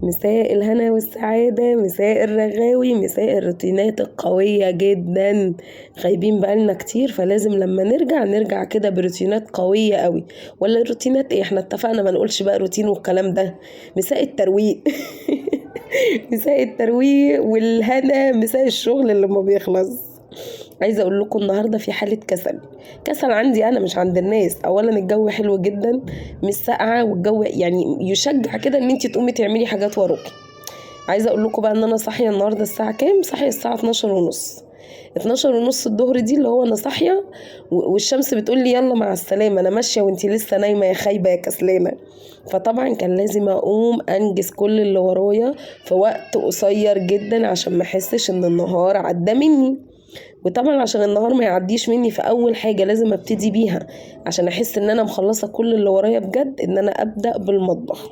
مساء الهنا والسعادة، مساء الرغاوي، مساء الروتينات القوية جدا. غايبين بقالنا كتير، فلازم لما نرجع كده بروتينات قوية قوي. ولا الروتينات ايه، احنا اتفقنا ما نقولش بقى روتين والكلام ده. مساء الترويق. مساء الترويق والهنا، مساء الشغل اللي ما بيخلص. عايزه اقول لكم النهارده في حاله كسل عندي انا مش عند الناس. اولا الجو حلو جدا، مش ساقعه، والجو يعني يشجع كده ان انت تقومي تعملي حاجات وراكي. عايزه اقول لكم بقى ان انا صاحيه النهارده الساعه كام؟ صاحيه الساعه 12 ونص. 12 ونص الظهر دي اللي هو انا صاحيه والشمس بتقول لي يلا مع السلامه، انا ماشيه وانتي لسه نايمه يا خايبه يا كسلانه. فطبعا كان لازم اقوم انجز كل اللي ورايا في وقت قصير جدا عشان ما احسش ان النهار عدى مني. وطبعا عشان النهار ما يعديش مني، في اول حاجة لازم ابتدي بيها عشان احس ان انا مخلصة كل اللي ورايا بجد، ان انا ابدأ بالمطبخ.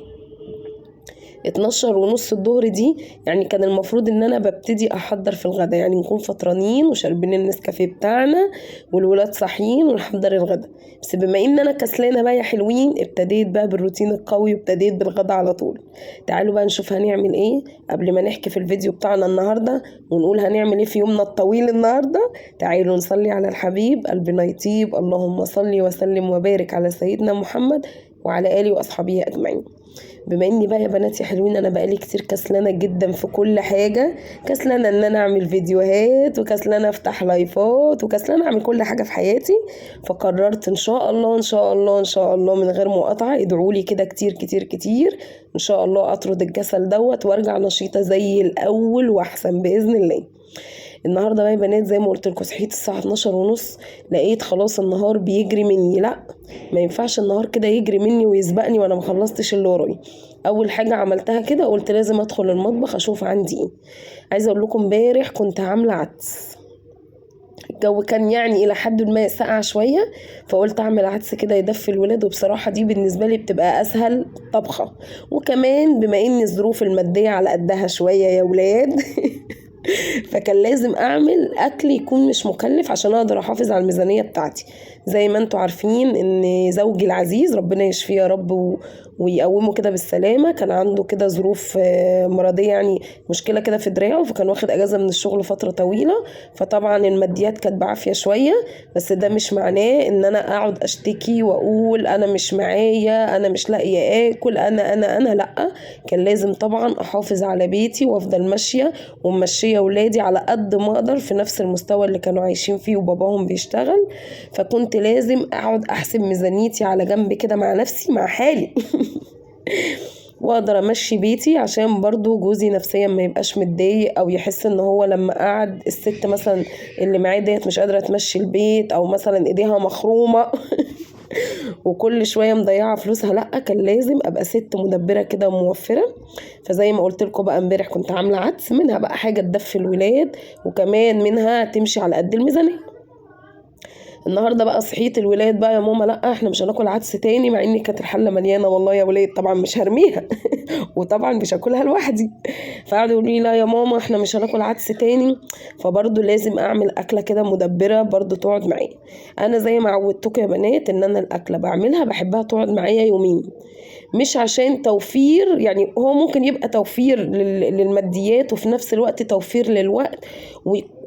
12 ونص الظهر دي يعني كان المفروض ان انا ببتدي احضر في الغدا، يعني نكون فطرانين وشاربين النسكافيه بتاعنا والولاد صاحيين ونحضر الغدا. بس بما ان انا كسلانه بقى يا حلوين، ابتديت بقى بالروتين القوي وابتديت بالغدا على طول. تعالوا بقى نشوف هنعمل ايه قبل ما نحكي في الفيديو بتاعنا النهارده ونقول هنعمل ايه في يومنا الطويل النهارده. تعالوا نصلي على الحبيب قلبنا يطيب. اللهم صل وسلم وبارك على سيدنا محمد وعلى اله واصحابه اجمعين. بما اني بقى يا بناتي حلوين، انا بقالي كتير كسلانه جدا في كل حاجه. كسلانه ان انا اعمل فيديوهات، وكسلانه افتح لايفات، وكسلانه اعمل كل حاجه في حياتي. فقررت ان شاء الله ان شاء الله ان شاء الله من غير مقاطعه، ادعوا لي كده كتير كتير كتير، ان شاء الله اطرد الكسل دوت وارجع نشيطه زي الاول واحسن باذن الله. النهارده بقى يا بنات زي ما قلت لكم، صحيت الساعه 12 ونص، لقيت خلاص النهار بيجري مني. لا، ما ينفعش النهار كده يجري مني ويسبقني وانا ما خلصتش اللي ورايا. اول حاجه عملتها كده قلت لازم ادخل المطبخ اشوف عندي ايه. عايزه اقول لكم امبارح كنت عامله عدس. الجو كان يعني الى حد ما ساقع شويه، فقلت اعمل عدس كده يدفي الولاد، وبصراحه دي بالنسبه لي بتبقى اسهل طبخه. وكمان بما ان الظروف الماديه على قدها شويه يا ولاد. فكان لازم اعمل اكل يكون مش مكلف عشان اقدر احافظ على الميزانية بتاعتي. زي ما انتوا عارفين ان زوجي العزيز ربنا يشفيه يا رب ويقومه كده بالسلامة، كان عنده كده ظروف مرضية، يعني مشكلة كده في دراعه، فكان واخد اجازة من الشغل فترة طويلة. فطبعا الماديات كانت بعافية شوية، بس ده مش معناه ان انا اقعد اشتكي واقول انا مش معايا، انا مش لاقيه اكل، انا لا. كان لازم طبعا احافظ على بيتي وافضل ماشية وماشية ولادي على قد ما اقدر في نفس المستوى اللي كانوا عايشين فيه وباباهم بيشتغل. فكنت لازم اقعد احسب ميزانيتي على جنب كده مع نفسي مع حالي. واقدر امشي بيتي عشان برضو جوزي نفسيا ما يبقاش متضايق او يحس ان هو لما قعد الست مثلا اللي معاه ديت مش قادرة تمشي البيت، او مثلا ايديها مخرومة. وكل شويه مضيعه فلوسها. لا، كان لازم ابقى ست مدبره كده وموفره. فزي ما قلت لكم بقى امبارح كنت عامله عدس، منها بقى حاجه تدفي الولاد، وكمان منها تمشي على قد الميزانيه. النهارده بقى صحيت الولاد بقى يا ماما لا احنا مش هناكل عدس تاني، مع ان كانت الحله مليانه والله يا ولاد، طبعا مش هرميها. وطبعا مش هاكلها لوحدي. فقعدوا يقولوا لي لا يا ماما احنا مش هناكل عدس تاني. فبرضه لازم اعمل اكله كده مدبره برضه تقعد معايا. انا زي ما عودتكم يا بنات ان انا الاكله بعملها بحبها تقعد معايا يومين، مش عشان توفير، يعني هو ممكن يبقى توفير للماديات وفي نفس الوقت توفير للوقت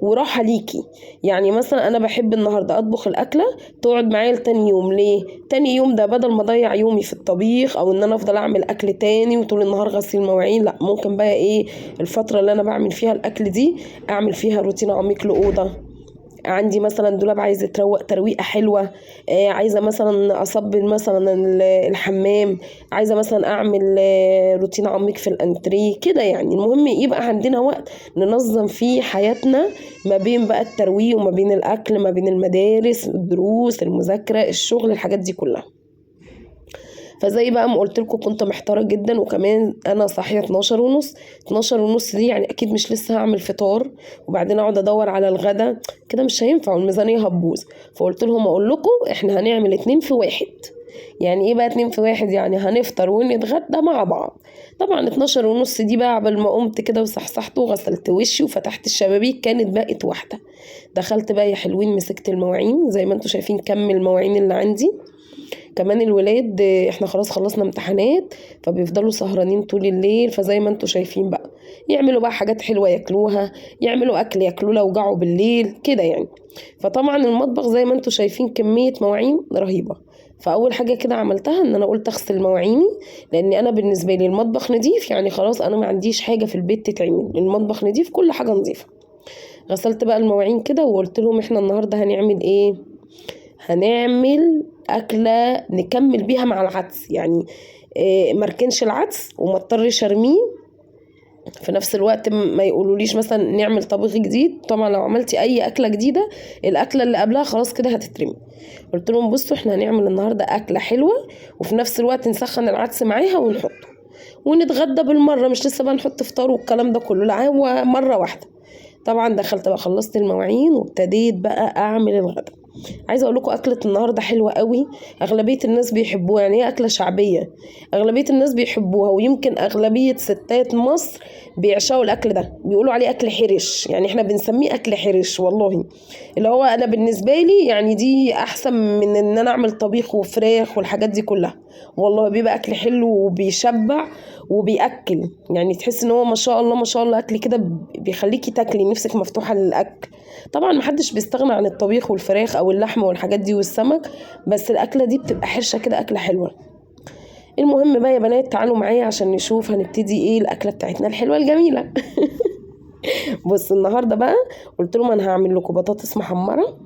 وراحة ليكي. يعني مثلا انا بحب النهاردة اطبخ الاكلة تقعد معايا لتاني يوم. ليه؟ تاني يوم ده بدل ما اضيع يومي في الطبيخ او ان انا افضل اعمل اكل تاني وطول النهار غسيل مواعين، لا، ممكن بقى ايه الفترة اللي انا بعمل فيها الاكل دي اعمل فيها روتين عميق لأوضة. عندي مثلا دولاب عايزه تروق ترويقه حلوه، عايزه مثلا اصبن مثلا الحمام، عايزه مثلا اعمل روتين عميق في الانتريه كده. يعني المهم يبقى عندنا وقت ننظم فيه حياتنا ما بين بقى الترويق وما بين الاكل، ما بين المدارس الدروس المذاكره الشغل الحاجات دي كلها. فزي بقى ما قلت لكم كنت محتاره جدا، وكمان انا صاحيه 12 ونص. 12 ونص دي يعني اكيد مش لسه هعمل فطار وبعدين اقعد ادور على الغدا، كده مش هينفع والميزانيه هتبوظ. فقلت لهم اقول لكم احنا هنعمل 2 في 1. يعني ايه بقى 2 في 1؟ يعني هنفطر ونتغدى مع بعض. طبعا 12 ونص دي بقى قبل ما قمت كده وصحصحت وغسلت وشي وفتحت الشبابيك كانت بقت 1. دخلت بقى يا حلوين مسكت المواعين، زي ما انتم شايفين كم المواعين اللي عندي. كمان الولاد احنا خلاص خلصنا امتحانات، فبيفضلوا سهرانين طول الليل، فزي ما انتوا شايفين بقى يعملوا بقى حاجات حلوة ياكلوها، يعملوا اكل ياكلوه لو جعوا بالليل كده يعني. فطبعا المطبخ زي ما انتوا شايفين كمية مواعين رهيبة. فاول حاجة كده عملتها ان انا قلت اغسل مواعيني، لان انا بالنسبة لي المطبخ نضيف، يعني خلاص انا ما عنديش حاجة في البيت تتعمل، المطبخ نضيف كل حاجة نضيفة. غسلت بقى المواعين كده وقلت لهم احنا النهاردة هنعمل ايه؟ هنعمل أكلة نكمل بيها مع العدس، يعني مركنش العدس وما اضطرش ارميه في نفس الوقت، ما يقولوليش مثلا نعمل طبخ جديد. طبعا لو عملتي اي اكله جديده الاكله اللي قبلها خلاص كده هتترمي. قلت لهم بصوا احنا هنعمل النهارده اكله حلوه، وفي نفس الوقت نسخن العدس معاها ونحطه ونتغدى بالمره، مش لسه بقى نحط فطار والكلام ده كله، لا هو مره واحده. طبعا دخلت بقى خلصت المواعين وابتديت بقى اعمل الغدا. عايزه اقول لكم اكله النهارده حلوه قوي، اغلبيه الناس بيحبوها، يعني هي اكله شعبيه اغلبيه الناس بيحبوها، ويمكن اغلبيه ستات مصر بيعشقوا الاكل ده، بيقولوا عليه اكل حرش، يعني احنا بنسميه اكل حرش والله. اللي هو انا بالنسبه لي يعني دي احسن من ان انا اعمل طبيخ وفراخ والحاجات دي كلها، والله بيبقى اكل حلو وبيشبع وبياكل، يعني تحس ان هو ما شاء الله ما شاء الله اكل كده بيخليكي تاكلي نفسك مفتوحه للاكل. طبعا محدش بيستغنى عن الطبيخ والفراخ او اللحمه والحاجات دي والسمك، بس الاكله دي بتبقى حرشه كده، اكله حلوه. المهم بقى يا بنات تعالوا معايا عشان نشوف هنبتدي ايه الاكله بتاعتنا الحلوه الجميله. بص النهارده بقى قلت لهم انا هعمل لكم بطاطس محمره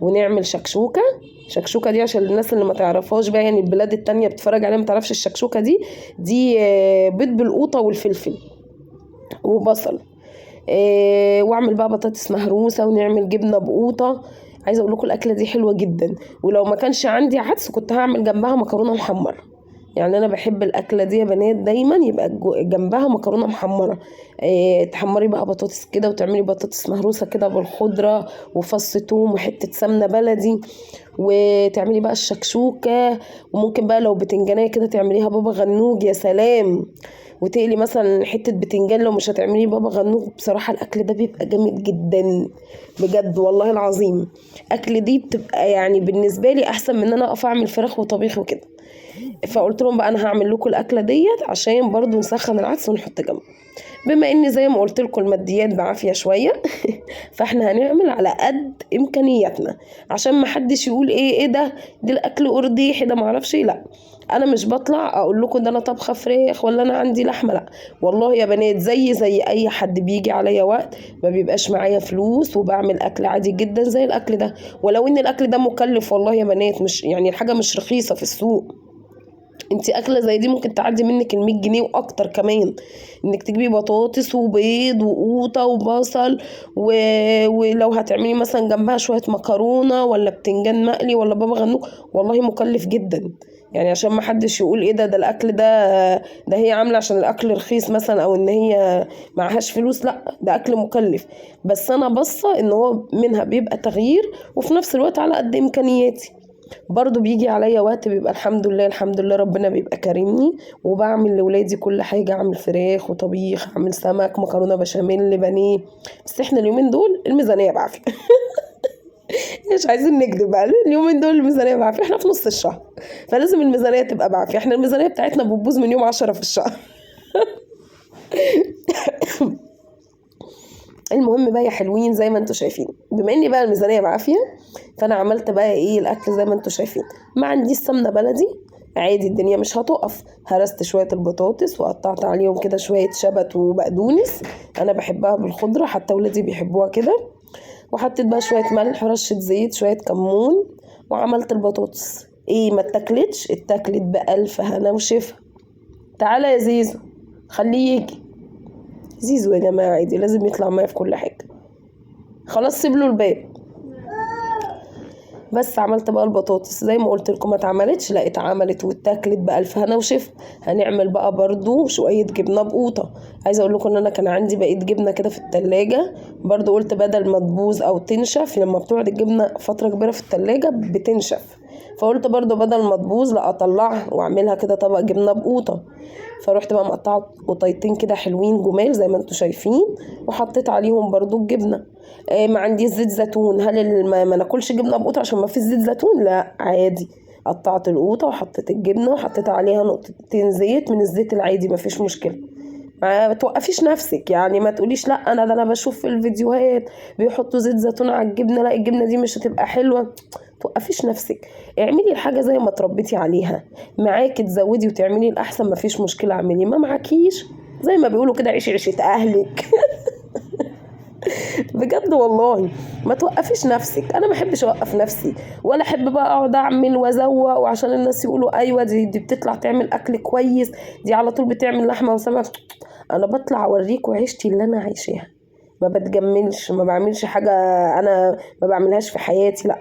ونعمل شكشوكه. شكشوكه دي عشان الناس اللي ما تعرفهاش بقى، يعني البلاد التانية بتتفرج عليها ما تعرفش الشكشوكه دي بيض بالقوطه والفلفل وبصل. واعمل بقى بطاطس مهروسه ونعمل جبنه بقوطه. عايزه اقول لكم الاكله دي حلوه جدا، ولو ما كانش عندي عدس كنت هعمل جنبها مكرونه محمره. يعني انا بحب الاكله دي يا بنات دايما يبقى جنبها مكرونه محمره. تحمري بقى بطاطس كده وتعملي بطاطس مهروسه كده بالخضره وفص ثوم وحته سمنه بلدي، وتعملي بقى الشكشوكه. وممكن بقى لو بتنجانيه كده تعمليها بابا غنوج، يا سلام. وتقلي مثلا حته بتنجان لو مش هتعمليه بابا غنوج. بصراحه الاكل ده بيبقى جامد جدا بجد والله العظيم. اكل دي بتبقى يعني بالنسبه لي احسن من ان انا اقف اعمل فراخ وطبيخ وكده. فقلت لهم بقى انا هعمل لكم الاكله ديت عشان برضو نسخن العدس ونحط جنبه. بما ان زي ما قلت لكم الماديات بعافيه شويه فاحنا هنعمل على قد امكانياتنا، عشان ما حدش يقول ايه ده دي الاكل ارديحي ده معرفش ايه. لا انا مش بطلع اقول لكم ده انا طبخه فراخ ولا انا عندي لحمه، لا والله يا بنات زي اي حد بيجي عليا وقت ما بيبقاش معايا فلوس وبعمل اكل عادي جدا زي الاكل ده. ولو ان الاكل ده مكلف والله يا بنات، مش يعني الحاجه مش رخيصه في السوق. انت اكله زي دي ممكن تعدي منك ال100 جنيه واكتر كمان، انك تجيبي بطاطس وبيض وقوطه وبصل ولو هتعملي مثلا جنبها شويه مكرونه ولا بتنجان مقلي ولا بابا غنوج، والله مكلف جدا. يعني عشان ما حدش يقول ايه ده الاكل ده هي عامله عشان الاكل رخيص مثلا، او ان هي معهاش فلوس، لا ده اكل مكلف. بس انا بصه ان هو منها بيبقى تغيير، وفي نفس الوقت على قد امكانياتي. برضو بيجي عليا وقت بيبقى الحمد لله الحمد لله ربنا بيبقى كريمني وبعمل لولادي كل حاجة، اعمل فراخ وطبيخ، اعمل سمك، مكرونة بشاميل، بانيه. بس احنا اليومين دول الميزانية بعافية. مش عايزين نكذب بقى، اليومين دول الميزانية بعافية، احنا في نص الشهر فلازم الميزانية تبقى بعافية. احنا الميزانية بتاعتنا بتبوظ من يوم 10 في الشهر. المهم بقى يا حلوين زي ما انتوا شايفين، بما اني بقى الميزانيه بعافيه فانا عملت بقى ايه الاكل زي ما انتوا شايفين. ما عنديش سمنه بلدي عادي الدنيا مش هتقف، هرست شويه البطاطس وقطعت عليهم كده شويه شبت وبقدونس، انا بحبها بالخضره حتى ولادي بيحبوها كده. وحطيت بقى شويه ملح ورشه زيت شويه كمون، وعملت البطاطس. ايه ما اتاكلتش؟ اتاكلت بألف هنا وشفا. تعالى يا زيزو خليه يجي. زيزو يا جماعه عادي لازم يطلع معايا في كل حاجه، خلاص سيب له الباب. بس عملت بقى البطاطس زي ما قلت لكم، ما اتعملتش لا اتعملت واتاكلت بألف هنا وشفا. هنعمل بقى برضو شويه جبنه بقوطه. عايزه اقول لكم ان انا كان عندي بقيه جبنه كده في التلاجة، برضو قلت بدل ما تبوظ او تنشف، لما بتقعد الجبنه فتره كبيره في التلاجة بتنشف، فقلت برضو بدل ما تبوظ لا اطلعها واعملها كده طبق جبنه بقوطه. فروحت بقى مقطعه قطيتين كده حلوين جمال زي ما انتوا شايفين، وحطيت عليهم برضو الجبنه. ما عنديش زيت زيتون، هل ما ناكلش جبنه بقوطه عشان ما فيش زيت زيتون؟ لا عادي قطعت القوطة وحطيت الجبنة وحطيت عليها نقطتين زيت من الزيت العادي، مفيش مشكلة. ما توقفيش نفسك، يعني ما تقوليش لا انا بشوف في الفيديوهات بيحطوا زيت زيتون على الجبنة، لا الجبنة دي مش هتبقى حلوة. توقفيش نفسك، اعملي الحاجة زي ما تربيتي عليها. معاكي تزودي وتعملي الأحسن مفيش مشكلة، اعملي. ما معاكيش زي ما بيقولوا كده عيشي عيشة أهلك. بجد والله ما توقفيش نفسك. انا ما احبش اوقف نفسي، ولا احب بقى اقعد اعمل وازوق وعشان الناس يقولوا ايوه دي بتطلع تعمل اكل كويس، دي على طول بتعمل لحمه وسمك. انا بطلع اوريكم عيشتي اللي انا عايشاها، ما بتجملش، ما بعملش حاجه انا ما بعملهاش في حياتي، لا.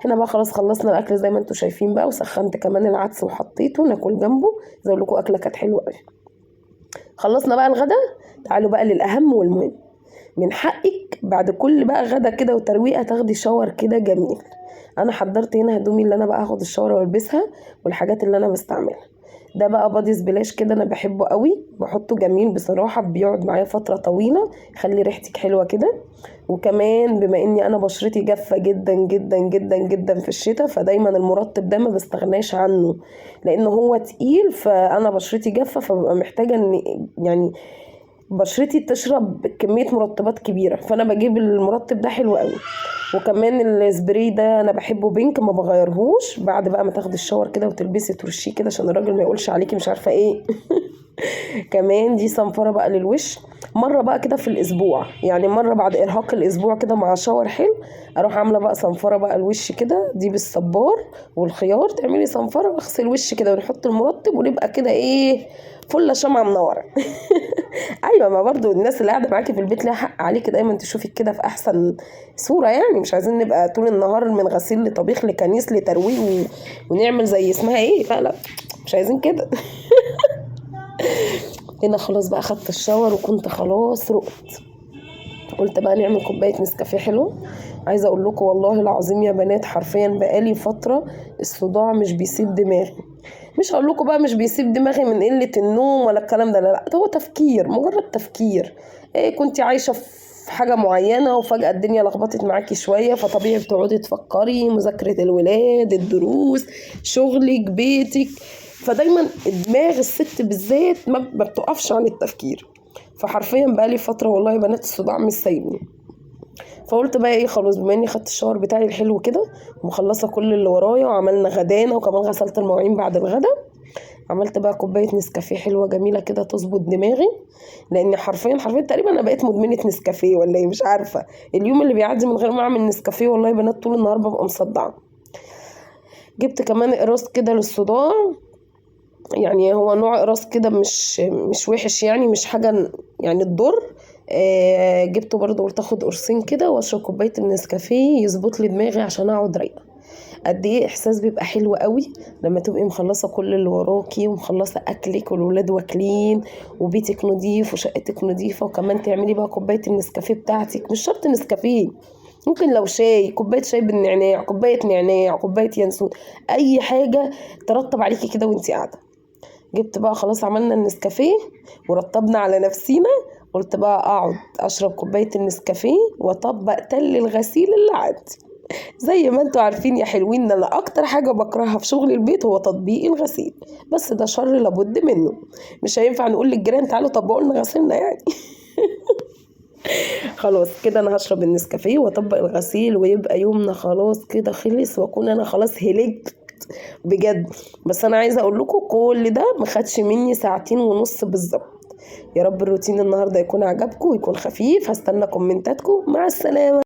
هنا بقى خلاص خلصنا الاكل زي ما انتم شايفين بقى، وسخنت كمان العدس وحطيته ناكل جنبه. زي اقول لكم اكله كانت حلوه قوي. خلصنا بقى الغدا، تعالوا بقى للاهم والمهم. من حقك بعد كل بقى غدا كده وترويقه تاخدي شاور كده جميل. انا حضرت هنا هدومي اللي انا بقى هاخد الشاور والبسها، والحاجات اللي انا بستعملها. ده بقى بادي سبلاش كده، انا بحبه قوي، بحطه جميل بصراحه، بيقعد معايا فتره طويله، يخلي ريحتك حلوه كده. وكمان بما اني انا بشرتي جافه جدا جدا جدا جدا في الشتاء، فدايما المرطب ده ما بستغناش عنه، لان هو تقيل، فانا بشرتي جافه، فببقى محتاجه ان يعني بشرتي تشرب كمية مرطبات كبيرة، فانا بجيب المرطب ده حلو قوي. وكمان السبراي ده انا بحبه بينك، ما بغيرهوش بعد بقى ما تاخدي الشاور كده وتلبسي ترشيه كده عشان الراجل ما يقولش عليكي مش عارفه ايه. كمان دي صنفره بقى للوش، مره بقى كده في الاسبوع، يعني مره بعد ارهاق الاسبوع كده مع شاور حلو، اروح عامله بقى صنفره بقى الوش كده، دي بالصبار والخيار تعملي صنفره واغسل وش كده ونحط المرطب ونبقى كده ايه، فله شمعة منوره. ايوه، ما برضو الناس اللي قاعده معاكي في البيت لها حق عليكي دايما تشوفك كده في احسن صوره، يعني مش عايزين نبقى طول النهار من غسيل لطبيخ لكنيس لترويق ونعمل زي اسمها ايه، لا لا مش عايزين كده. هنا خلاص بقى خدت الشاور وكنت خلاص رقت، قلت بقى نعمل كوبايه نسكافيه حلو. عايزه اقول لكم والله العظيم يا بنات، حرفيا بقالي فتره الصداع مش بيسيب دماغي. مش هقول لكم بقى مش بيسيب دماغي من قله النوم ولا الكلام ده، لا لا، ده هو تفكير، مجرد تفكير. إيه، كنت عايشه في حاجه معينه وفجاه الدنيا لخبطت معاكي شويه، فطبيعي بتقعدي تفكري مذاكره الولاد، الدروس، شغلك، بيتك. فدايما دماغ الست بالذات ما بتقفش عن التفكير. فحرفيا بقالي فتره والله يا بنات الصداع مش سايبني. فقلت بقى ايه، خلاص بما اني خدت الشاور بتاعي الحلو كده ومخلصه كل اللي ورايا وعملنا غدانا وكمان غسلت المواعين بعد الغدا، عملت بقى كوبايه نسكافيه حلوه جميله كده تظبط دماغي. لان حرفيا تقريبا انا بقيت مدمنه نسكافيه ولا ايه مش عارفه. اليوم اللي بيعدي من غير ما اعمل نسكافيه والله يا بنات طول النهار ببقى مصدعه. جبت كمان اقراص كده للصداع، يعني هو نوع قراص كده مش وحش، يعني مش حاجه يعني تضر. جبته برضه، قلت اخد قرصين كده واشرب كوبايه النسكافيه يظبط لي دماغي عشان اقعد رايقه. قد ايه احساس بيبقى حلو قوي لما تبقي مخلصه كل اللي وراكي ومخلصه اكلك والولاد واكلين وبيتك نظيف وشقتك نظيفه، وكمان تعملي بقى كوبايه النسكافيه بتاعتك. مش شرط نسكافيه، ممكن لو شاي، كوبايه شاي بالنعناع، كوبايه نعناع، كوبايه ينسون، اي حاجه ترطب عليكي كده وانتي قاعده. جبت بقى خلاص عملنا النسكافيه ورطبنا على نفسينا، قلت بقى اقعد اشرب كوبايه النسكافيه واطبق تل الغسيل اللي عندي. زي ما انتوا عارفين يا حلوين ان انا اكتر حاجه بكرهها في شغل البيت هو تطبيق الغسيل، بس ده شر لابد منه، مش هينفع نقول للجيران تعالوا طبقوا لنا غسيلنا يعني. خلاص كده انا هشرب النسكافيه واطبق الغسيل ويبقى يومنا خلاص كده خلص، واكون انا خلاص هلكت بجد. بس انا عايزه اقول لكم كل ده ما خدش مني 2.5 ساعة بالظبط. يا رب الروتين النهارده يكون عجبكم ويكون خفيف. هستنى كومنتاتكم. مع السلامه.